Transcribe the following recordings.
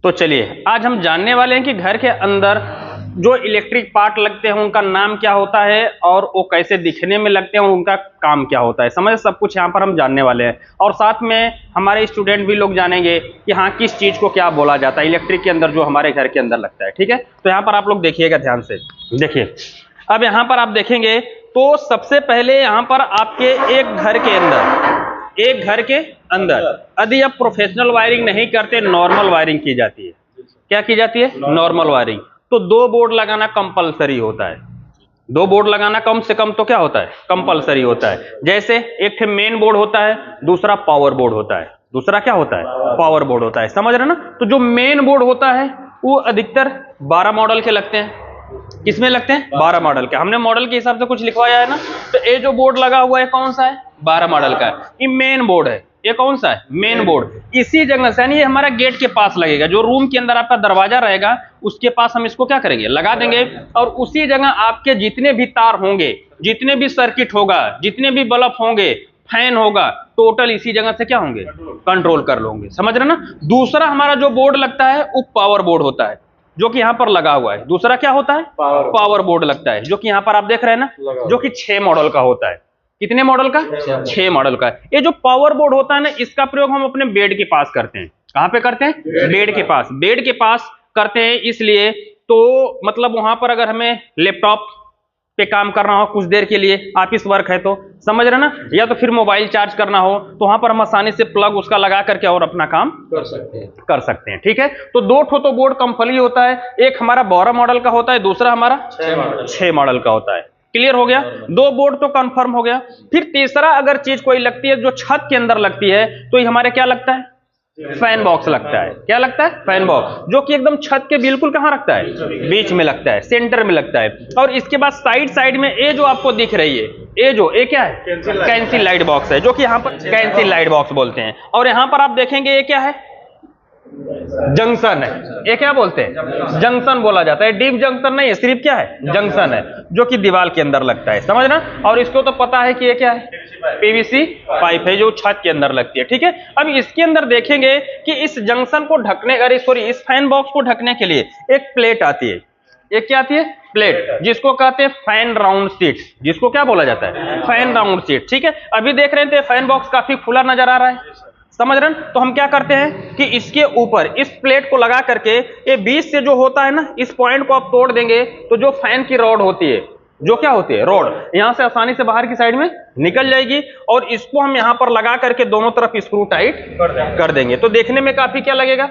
तो चलिए आज हम जानने वाले हैं कि घर के अंदर जो इलेक्ट्रिक पार्ट लगते हैं उनका नाम क्या होता है और वो कैसे दिखने में लगते हैं और उनका काम क्या होता है। समझ सब कुछ यहाँ पर हम जानने वाले हैं और साथ में हमारे स्टूडेंट भी लोग जानेंगे कि हाँ किस चीज़ को क्या बोला जाता है इलेक्ट्रिक के अंदर जो हमारे घर के अंदर लगता है। ठीक है, तो यहाँ पर आप लोग देखिएगा ध्यान से। देखिए अब यहाँ पर आप देखेंगे तो सबसे पहले यहाँ पर आपके एक घर के अंदर यदि आप प्रोफेशनल वायरिंग नहीं करते, नॉर्मल वायरिंग की जाती है। क्या की जाती है? Normal wiring. तो 2 बोर्ड लगाना कंपलसरी होता है। 2 बोर्ड लगाना कम से कम तो क्या होता है? कंपलसरी होता है। जैसे एक मेन बोर्ड होता है, दूसरा पावर बोर्ड होता है। दूसरा क्या होता है? पावर बोर्ड होता है। समझ रहे ना? तो जो मेन बोर्ड होता है वो अधिकतर 12 मॉडल के लगते हैं। किसमें लगते हैं? 12 मॉडल के। हमने मॉडल के हिसाब से कुछ लिखवाया है ना, तो ये जो बोर्ड लगा हुआ है कौन सा है? 12 मॉडल का है। ये मेन बोर्ड है। ये कौन सा है? Main board. इसी जगह से यानी ये हमारा गेट के पास लगेगा। जो रूम के अंदर आपका दरवाजा रहेगा उसके पास हम इसको क्या करेंगे? लगा देंगे। और उसी जगह आपके जितने भी तार होंगे, जितने भी सर्किट होगा, जितने भी बल्ब होंगे, फैन होगा, टोटल इसी जगह से क्या होंगे? कंट्रोल कर लोगे। समझ रहे ना? दूसरा हमारा जो बोर्ड लगता है वो पावर बोर्ड होता है, जो कि यहाँ पर लगा हुआ है। दूसरा क्या होता है? पावर बोर्ड लगता है, जो कि यहाँ पर आप देख रहे हैं ना, जो कि 6 मॉडल का होता है। कितने मॉडल का? 6 मॉडल का। ये जो पावर बोर्ड होता है ना, इसका प्रयोग हम अपने बेड के पास करते हैं। कहां पे करते हैं? बेड के पास। बेड के पास करते हैं इसलिए तो मतलब वहां पर अगर हमें लैपटॉप पे काम करना हो कुछ देर के लिए, ऑफिस वर्क है तो समझ रहे ना, या तो फिर मोबाइल चार्ज करना हो तो वहां पर हम आसानी से प्लग उसका लगा करके और अपना काम कर सकते हैं। ठीक है, तो 2 ठो तो बोर्ड कंपली होता है। एक हमारा 12 मॉडल का होता है, दूसरा हमारा 6 मॉडल का होता है। क्लियर हो गया? 2 बोर्ड तो कंफर्म हो गया। फिर तीसरा अगर चीज कोई लगती है जो छत के अंदर लगती है तो ये हमारे क्या लगता है? फैन बॉक्स लगता है। क्या लगता है? फैन बॉक्स, जो कि एकदम छत के बिल्कुल कहां रखता है? बीच में लगता है, सेंटर में लगता है। और इसके बाद साइड में ये जो आपको दिख रही है, ये क्या है? कैंसिल लाइट बॉक्स है, जो कि यहाँ पर कैंसिल लाइट बॉक्स बोलते हैं। और यहाँ पर आप देखेंगे ये क्या है? जंक्शन है। ये क्या बोलते हैं? जंक्शन बोला जाता है। डीप जंक्शन नहीं है, सिर्फ क्या है? जंक्शन है, जो कि दीवार के अंदर लगता है। समझना? और इसको तो पता है कि ये क्या है? पीवीसी पाइप है, जो छत के अंदर लगती है। ठीक है, अब इसके अंदर देखेंगे कि इस जंक्शन को ढकने, अरे सॉरी, इस फैन बॉक्स को ढकने के लिए एक प्लेट आती है। एक क्या आती है? प्लेट, जिसको कहते हैं फैन राउंड सीट। जिसको क्या बोला जाता है? Fan round seat. ठीक है, अभी देख रहे थे फैन बॉक्स काफी खुला नजर आ रहा है। समझ रहे हैं? तो हम क्या करते हैं कि इसके ऊपर इस प्लेट को लगा करके ये बीच से जो होता है ना, इस पॉइंट को आप तोड़ देंगे तो जो फैन की रॉड होती है, जो क्या होती है? रॉड, यहां से आसानी से बाहर की साइड में निकल जाएगी। और इसको हम यहां पर लगा करके दोनों तरफ स्क्रू टाइट कर देंगे। तो देखने में काफी क्या लगेगा?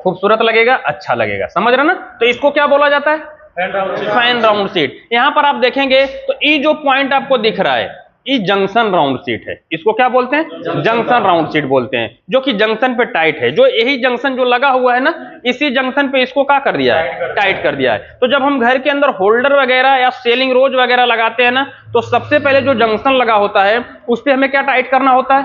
खूबसूरत लगेगा, अच्छा लगेगा। समझ रहे ना? तो इसको क्या बोला जाता है? Fan round seat. यहां पर आप देखेंगे तो ये जो पॉइंट आपको दिख रहा है, ये जंक्शन राउंड सीट है। इसको क्या बोलते हैं? जंक्शन राउंड सीट बोलते हैं, जो कि जंक्शन पे टाइट है। जो यही जंक्शन जो लगा हुआ है ना, इसी जंक्शन पे इसको क्या कर दिया है? टाइट कर दिया है। तो जब हम घर के अंदर होल्डर वगैरह या सेलिंग रोज वगैरह लगाते हैं ना, तो सबसे पहले जो जंक्शन लगा होता है उस पर हमें क्या टाइट करना होता है?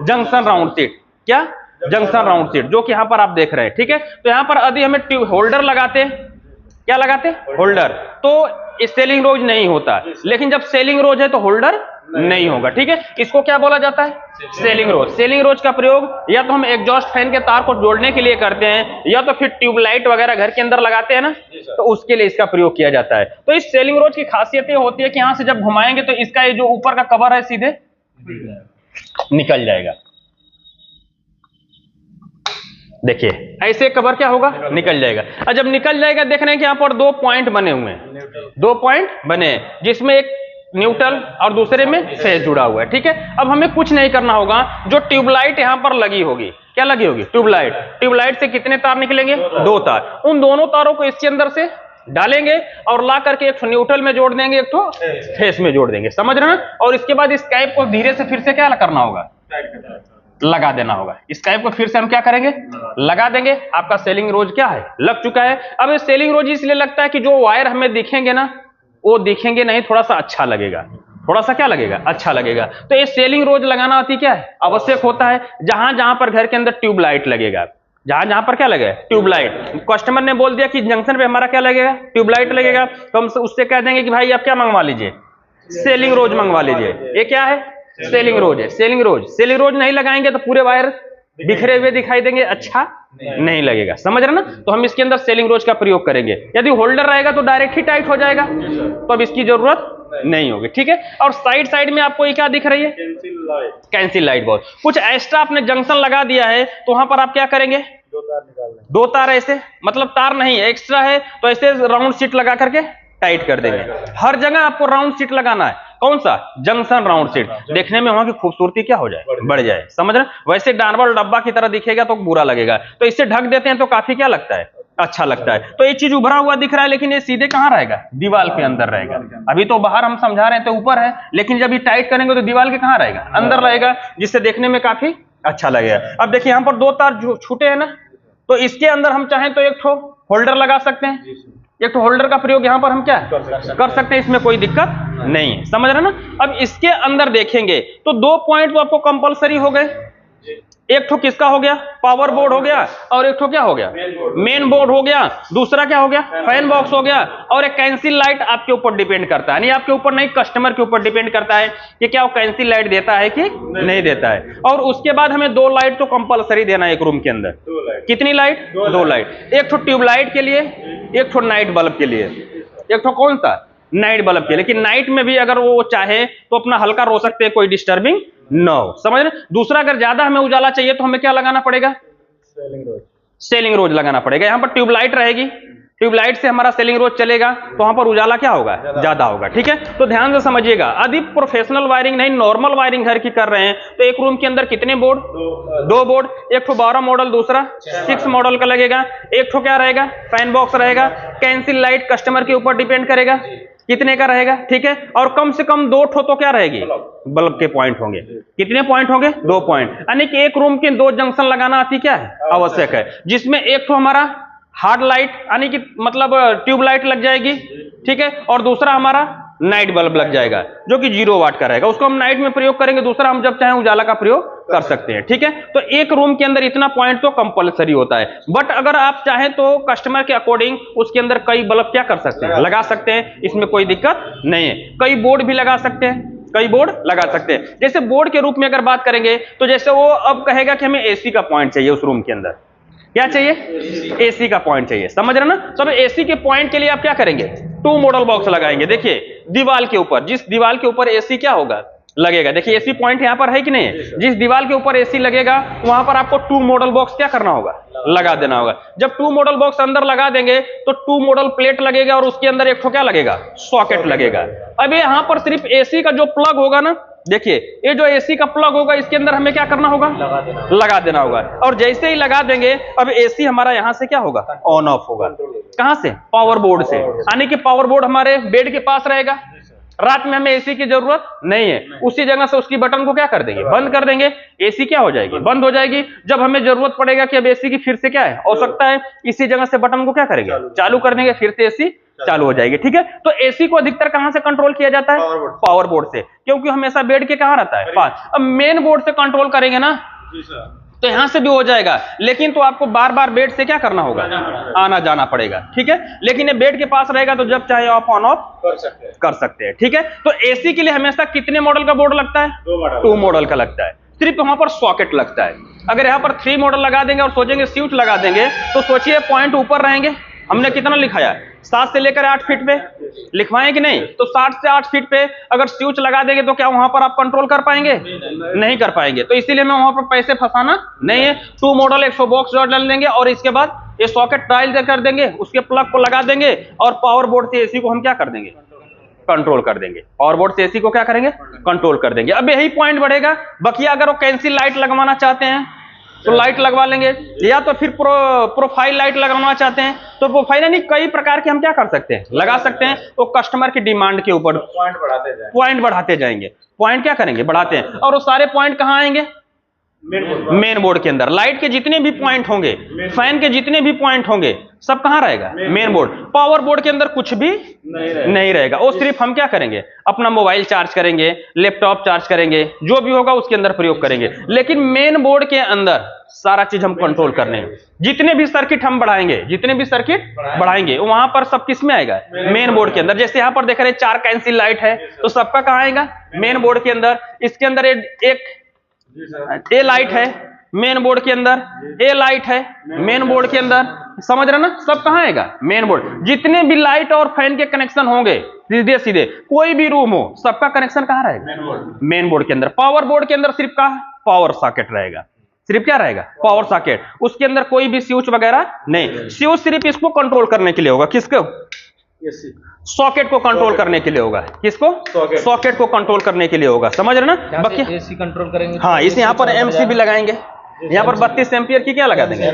Junction round seat. क्या? जंक्शन राउंड सीट, जो कि यहाँ पर आप देख रहे हैं। ठीक है, तो यहाँ पर यदि हमें होल्डर लगाते हैं, क्या लगाते? होल्डर, तो सेलिंग रोज नहीं होता। लेकिन जब सेलिंग रोज है तो होल्डर नहीं होगा। ठीक है, इसको क्या बोला जाता है? सेलिंग रोज। सेलिंग रोज का प्रयोग या तो हम एग्जॉस्ट फैन के तार को जोड़ने के लिए करते हैं, या तो फिर ट्यूबलाइट वगैरह घर के अंदर लगाते हैं ना, तो उसके लिए इसका प्रयोग किया जाता है। तो इस सेलिंग रोज की खासियत ये होती है कि यहां से जब घुमाएंगे तो इसका ये जो ऊपर का कवर है सीधे निकल जाएगा। देखिए ऐसे कवर क्या होगा? निकल जाएगा। और जब निकल जाएगा, देख रहे हैं कि यहाँ पर 2 पॉइंट बने हुए हैं। 2 पॉइंट बने हैं, जिसमें एक न्यूट्रल और दूसरे में फेज जुड़ा हुआ है। ठीक है, अब हमें कुछ नहीं करना होगा। जो ट्यूबलाइट यहाँ पर लगी होगी, क्या लगी होगी? ट्यूबलाइट। ट्यूबलाइट से कितने तार निकलेंगे? 2 तार। उन दोनों तारों को इसके अंदर से डालेंगे और ला करके एक न्यूट्रल में जोड़ देंगे, एक तो फेस में जोड़ देंगे। समझ रहे हैं? और इसके बाद इस कैप को धीरे से फिर से क्या करना होगा? लगा देना होगा। इस टाइप को फिर से हम क्या करेंगे? लगा देंगे। आपका सेलिंग रोज क्या है? लग चुका है। अब ये सेलिंग रोज इसलिए लगता है कि जो वायर हमें दिखेंगे ना, वो दिखेंगे नहीं, थोड़ा सा अच्छा लगेगा। थोड़ा सा क्या लगेगा? अच्छा लगेगा। तो ये सेलिंग रोज लगाना अति क्या है? आवश्यक होता है। जहां जहां पर घर के अंदर ट्यूबलाइट लगेगा, जहां जहां पर क्या लगेगा? ट्यूबलाइट। कस्टमर ने बोल दिया कि जंक्शन पे हमारा क्या लगेगा? ट्यूबलाइट लगेगा, तो हम उससे कह देंगे कि भाई आप क्या मंगवा लीजिए? सेलिंग रोज मंगवा लीजिए। ये क्या है? सेलिंग रोज है। सेलिंग रोज नहीं लगाएंगे तो पूरे वायर बिखरे हुए दिखाई देंगे, अच्छा नहीं लगेगा, समझ रहे ना। तो हम इसके अंदर सेलिंग रोज का प्रयोग करेंगे। यदि होल्डर रहेगा तो डायरेक्ट ही टाइट हो जाएगा, तो अब इसकी जरूरत नहीं होगी, ठीक है। और साइड साइड में आपको ये क्या दिख रही है, कैंसिल लाइट बॉल। कुछ एक्स्ट्रा आपने जंक्शन लगा दिया है तो वहां पर आप क्या करेंगे, दो तार ऐसे, मतलब तार नहीं एक्स्ट्रा है तो ऐसे राउंड सीट लगा करके टाइट कर देंगे। हर जगह आपको राउंड सीट लगाना है, कौन सा, जंक्शन राउंड सीट। देखने में वहां की खूबसूरती क्या हो जाए, बढ़ जाए, समझ रहे। वैसे डार्बल डब्बा की तरह दिखेगा तो बुरा लगेगा, तो इससे ढक देते हैं तो काफी क्या लगता है, अच्छा लगता है। तो ये चीज उभरा हुआ दिख रहा है, लेकिन ये सीधे कहां रहेगा, दीवार के अंदर रहेगा। अभी तो बाहर हम समझा रहे हैं तो ऊपर है, लेकिन जब ये टाइट करेंगे तो दीवार के कहां रहेगा, अंदर रहेगा, जिससे देखने में काफी अच्छा लगेगा। अब देखिए यहाँ पर दो तार छूटे हैं ना, तो इसके अंदर हम चाहें तो एक ठो होल्डर लगा सकते हैं, एक तो होल्डर का प्रयोग यहां पर हम क्या कर सकते हैं, इसमें कोई दिक्कत नहीं है, समझ रहे ना। अब इसके अंदर देखेंगे तो दो पॉइंट तो आपको कंपलसरी हो गए, एक तो किसका हो गया, पावर बोर्ड हो गया, और एक तो क्या हो गया, मेन बोर्ड हो गया, दूसरा क्या हो गया, फैन बॉक्स हो गया, और एक कैंसिल लाइट आपके ऊपर डिपेंड करता है, नहीं आपके ऊपर नहीं, कस्टमर के ऊपर डिपेंड करता है कि क्या वो कैंसिल लाइट देता है कि नहीं देता है। और उसके बाद हमें दो लाइट तो कंपलसरी देना है एक रूम के अंदर, कितनी लाइट, दो लाइट, एक तो ट्यूबलाइट के लिए, एक तो नाइट बल्ब के लिए, एक तो कौन सा, नाइट बल्ब के। लेकिन नाइट में भी अगर वो चाहे तो अपना हल्का रो सकते हैं, कोई डिस्टर्बिंग न हो, समझ रहे। दूसरा अगर ज्यादा हमें उजाला चाहिए तो हमें क्या लगाना पड़ेगा, सेलिंग रोज लगाना पड़ेगा। यहां पर ट्यूबलाइट रहेगी, ट्यूबलाइट से हमारा सेलिंग रोज चलेगा तो वहां पर उजाला क्या होगा, ज्यादा होगा, ठीक है। तो ध्यान से समझिएगा, अधिक प्रोफेशनल वायरिंग नहीं, नॉर्मल वायरिंग घर की कर रहे हैं तो एक रूम के अंदर कितने बोर्ड, दो बोर्ड, एक तो 12 मॉडल, दूसरा 6 मॉडल का लगेगा, एक तो क्या रहेगा, फैन बॉक्स रहेगा, कैंसिल लाइट कस्टमर के ऊपर डिपेंड करेगा कितने का रहेगा, ठीक है। और कम से कम दो ठो तो क्या रहेगी, बल्ब के पॉइंट होंगे, कितने पॉइंट होंगे, दो पॉइंट, यानी कि एक रूम के दो जंक्शन लगाना अति क्या है, आवश्यक है, जिसमें एक तो हमारा हार्ड लाइट यानी कि मतलब ट्यूब लाइट लग जाएगी, ठीक है, और दूसरा हमारा नाइट बल्ब लग जाएगा जो कि 0 वाट का रहेगा, उसको हम नाइट में प्रयोग करेंगे, दूसरा हम जब चाहें उजाला का प्रयोग कर सकते हैं, ठीक है। तो एक रूम के अंदर इतना पॉइंट तो कंपलसरी होता है, बट अगर आप चाहें तो कस्टमर के अकॉर्डिंग उसके अंदर कई बल्ब क्या कर सकते हैं, लगा सकते हैं, इसमें कोई दिक्कत नहीं है। कई बोर्ड भी लगा सकते हैं, कई बोर्ड लगा सकते हैं। जैसे बोर्ड के रूप में अगर बात करेंगे तो जैसे वो अब कहेगा कि हमें एसी का पॉइंट चाहिए, उस रूम के अंदर क्या चाहिए, एसी का पॉइंट चाहिए, समझ रहे ना। तो एसी के पॉइंट के लिए आप क्या करेंगे, 2 मॉडल बॉक्स लगाएंगे। देखिए दीवार के ऊपर, जिस दीवार के ऊपर एसी क्या होगा, लगेगा, देखिए एसी पॉइंट यहां पर है कि नहीं है, जिस दीवार के ऊपर एसी लगेगा वहां पर आपको 2 मॉडल बॉक्स क्या करना होगा, लगा देना होगा। जब 2 मॉडल बॉक्स अंदर लगा देंगे तो 2 मॉडल प्लेट लगेगा और उसके अंदर एक तो क्या लगेगा, सॉकेट लगेगा। अब यहां पर सिर्फ एसी का जो प्लग होगा ना, देखिए ये जो एसी का प्लग होगा इसके अंदर हमें क्या करना होगा, लगा देना होगा। और जैसे ही लगा देंगे अब एसी हमारा यहां से क्या होगा, ऑन ऑफ होगा, कहां से, पावर बोर्ड से, यानी कि पावर बोर्ड हमारे बेड के पास रहेगा। रात में हमें एसी की जरूरत नहीं है, उसी जगह से उसकी बटन को क्या कर देंगे, बंद कर देंगे, एसी क्या हो जाएगी, बंद हो जाएगी। जब हमें जरूरत पड़ेगा कि अब एसी की फिर से क्या है, आवश्यकता है, इसी जगह से बटन को क्या करेंगे, चालू कर देंगे, फिर से एसी चालू हो जाएगी, ठीक है। तो एसी को अधिकतर कहां से कंट्रोल किया जाता है, पावर बोर्ड से, क्योंकि हमेशा बेड के कहां रहता है, पास। अब मेन बोर्ड से कंट्रोल करेंगे ना तो यहां से भी हो जाएगा, लेकिन तो आपको बार बार बेड से क्या करना होगा, आना जाना पड़ेगा, ठीक है। लेकिन ये बेड के पास रहेगा तो जब चाहे ऑफ ऑन ऑफ कर सकते हैं, ठीक है। तो एसी के लिए हमेशा कितने मॉडल का बोर्ड लगता है, 2 मॉडल का लगता है, सिर्फ वहां पर सॉकेट लगता है। अगर यहाँ पर 3 मॉडल लगा देंगे और सोचेंगे स्विच लगा देंगे तो सोचिए पॉइंट ऊपर रहेंगे। हमने कितना लिखाया, 7 से लेकर 8 फीट पे लिखवाएं कि नहीं, तो 7 से 8 फीट पे अगर स्विच लगा देंगे तो क्या वहां पर आप कंट्रोल कर पाएंगे, नहीं कर पाएंगे। तो इसीलिए मैं वहां पर पैसे फंसाना नहीं है, 2 मॉडल 100 बॉक्स डाल देंगे और इसके बाद ये सॉकेट डायल कर देंगे, उसके प्लग को लगा देंगे और पावर बोर्ड से एसी को हम क्या कर देंगे, कंट्रोल कर देंगे। पावर बोर्ड से एसी को क्या करेंगे, कंट्रोल कर देंगे। अब यही पॉइंट बढ़ेगा। बकिया अगर वो कैंसिल लाइट लगवाना चाहते हैं तो लाइट लगवा लेंगे, या तो फिर प्रोफाइल लाइट लगवाना चाहते हैं तो प्रोफाइल, यानी कई प्रकार के हम क्या कर सकते हैं, लगा सकते हैं। तो कस्टमर की डिमांड के ऊपर पॉइंट बढ़ाते जाएंगे, पॉइंट क्या करेंगे, बढ़ाते हैं। और वो सारे पॉइंट कहां आएंगे, मेन बोर्ड के अंदर। लाइट के जितने भी पॉइंट होंगे, फैन के जितने भी पॉइंट होंगे, सब कहां रहेगा, मेन बोर्ड। पावर बोर्ड के अंदर कुछ भी नहीं रहेगा, वो सिर्फ हम क्या करेंगे, अपना मोबाइल चार्ज करेंगे, लैपटॉप चार्ज करेंगे, जो भी होगा उसके अंदर प्रयोग करेंगे। लेकिन मेन बोर्ड के अंदर सारा चीज हम कंट्रोल करने हैं। जितने भी सर्किट हम बढ़ाएंगे, जितने भी सर्किट बढ़ाएंगे वहां पर सब किस में आएगा, मेन बोर्ड के अंदर। जैसे यहां पर देख रहे हैं 4 कैंसिल लाइट है तो सबका कहां आएगा, मेन बोर्ड के अंदर। इसके अंदर एक ए लाइट है, मेन बोर्ड के अंदर, ए लाइट है मेन बोर्ड के अंदर, समझ रहे ना, सब कहाँ आएगा, मेन बोर्ड। जितने भी लाइट और फैन के कनेक्शन होंगे सीधे सीधे, कोई भी रूम हो, सबका कनेक्शन कहाँ रहेगा, मेन बोर्ड के अंदर। पावर बोर्ड के अंदर सिर्फ कहाँ, पावर सॉकेट रहेगा, सिर्फ क्या रहेगा, पावर सॉकेट। उसके अंदर कोई भी स्विच वगैरह नहीं, स्विच सिर्फ इसको कंट्रोल करने के लिए होगा, किसको, सॉकेट को कंट्रोल करने के लिए होगा, किसको, सॉकेट को कंट्रोल करने के लिए होगा, समझ रहे ना। बाकी एसी कंट्रोल करेंगे, हाँ, इस यहाँ पर एमसीबी लगाएंगे, यहाँ पर 32 एम्पियर की क्या लगा देंगे,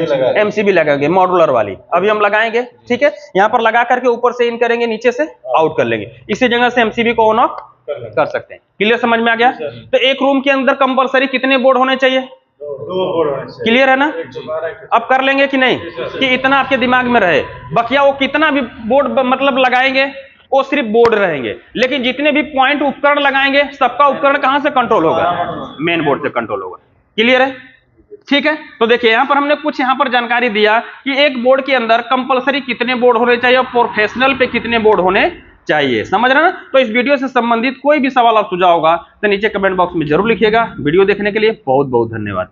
एमसीबी लगाएंगे, मॉड्यूलर वाली अभी हम लगाएंगे, ठीक है। यहाँ पर लगा करके ऊपर से इन करेंगे, नीचे से आउट कर लेंगे, इसी जगह से एमसीबी को ऑन ऑफ कर सकते हैं। क्लियर, समझ में आ गया। तो एक रूम के अंदर कंपलसरी कितने बोर्ड होने चाहिए, 2 बोर्ड होने चाहिए। क्लियर है ना। अब कर लेंगे कि नहीं, कि इतना आपके दिमाग में रहे। बकिया वो कितना भी बोर्ड मतलब लगाएंगे, वो सिर्फ बोर्ड रहेंगे, लेकिन जितने भी पॉइंट उपकरण लगाएंगे, सबका उपकरण कहां से कंट्रोल होगा, मेन बोर्ड से कंट्रोल होगा। क्लियर है, ठीक है। तो देखिए यहाँ पर हमने कुछ यहाँ पर जानकारी दिया कि एक बोर्ड के अंदर कंपलसरी कितने बोर्ड होने चाहिए और प्रोफेशनल पे कितने बोर्ड होने चाहिए, समझ रहे ना। तो इस वीडियो से संबंधित कोई भी सवाल आप सुझाव होगा तो नीचे कमेंट बॉक्स में जरूर लिखिएगा। वीडियो देखने के लिए बहुत बहुत धन्यवाद।